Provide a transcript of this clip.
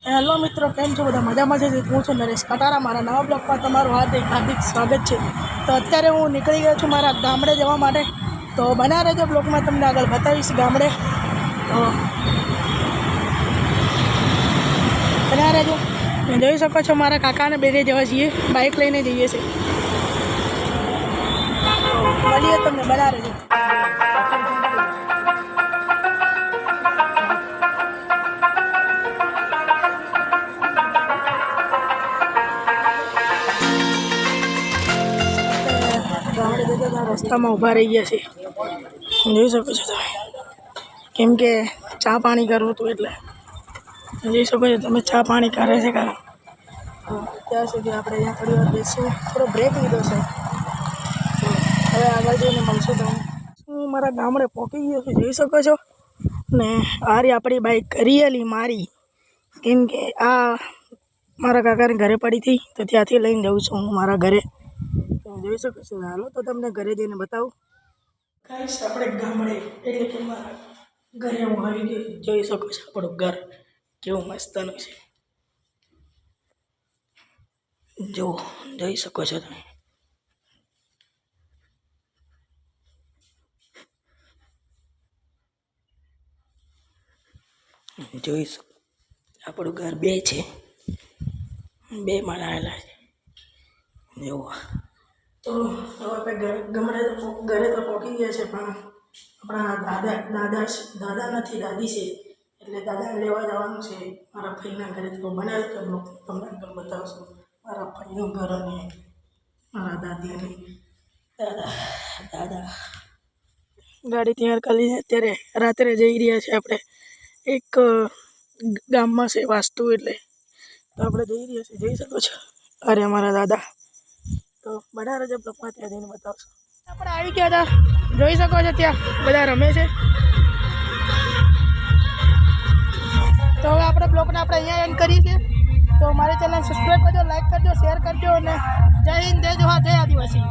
Hello મિત્રો, કેમ છો બધા? મજામાં છે? હું છું નરેશ કટારા. મારા નવા બ્લોગમાં તમારું હાર્દિક સ્વાગત છે. તો અત્યારે હું નીકળી ગયો છું મારા ગામડે જવા માટે. તો બના રહેજો બ્લોગમાં, તમને આગળ બતાવીશ ગામડે. તો બના રહેજો. જોઈ શકો છો મારા કાકાને બેને જવા જઈએ, બાઇક લઈને જઈએ છીએ. મળીએ તમને, બના રહેજો. ગામડે જતા રસ્તામાં ઊભા રહી ગયા છે, જોઈ શકો છો તમે. કેમ કે ચા પાણી કરવું હતું એટલે જોઈ શકો છો તમે. ચા પાણી કરે છે કાં ત્યાં સુધી આપણે અહીંયા થોડી વાર બેસીશું. થોડો બ્રેક લીધો છે. હવે આગળ જઈને મળશું તમે. હું મારા ગામડે પહોંચી ગયો છું, જોઈ શકો છો ને. આ રહી આપણી બાઇક રિયલી મારી, કેમ કે આ મારા કાકાને ઘરે પડી હતી, તો ત્યાંથી લઈને જાઉં છું હું મારા ઘરે. જોઈ શકો છો. હાલો તો તમને ઘરે જઈને બતાવું. ગાઈસ, આપણે ગામડે એટલે કે મારા ઘરે હું આવી ગયો. જોઈ શકો છો આપણું ઘર કેવું મસ્તનું છે. જોઈ શકો છો તમે. જોઈ શકો, આપણું ઘર 2 છે, 2 બનાવેલા છે. જો તો હવે આપણે ઘરે તો પહોંચી ગયા છે, પણ આપણા દાદા નથી, દાદી છે. એટલે દાદાને લેવા જવાનું છે મારા ભાઈના ઘરે. તો બનાવે તો બ્લોગ તમને આગળ બતાવશું મારા ભાઈનું ઘર અને મારા દાદી અને દાદા. ગાડી તૈયાર કરી. અત્યારે રાત્રે જઈ રહ્યા છે આપણે એક ગામમાં છે વાસ્તુ, એટલે તો આપણે જઈ રહ્યા છીએ. જોઈ શકો છો. અરે મારા દાદા. તો બધા રજા બ્લોકમાં ત્યાં જઈને બતાવશું. આપણે આવી ગયા હતા, જોઈ શકો છો ત્યાં બધા રમે છે. તો હવે આપણે બ્લોગને આપણે અહીંયા એન્ડ કરીએ છીએ. તો મારી ચેનલ સબસ્ક્રાઈબ કરજો, લાઈક કરજો, શેર કરજો અને જય હિન્દ, જય જોહાર, જય આદિવાસી.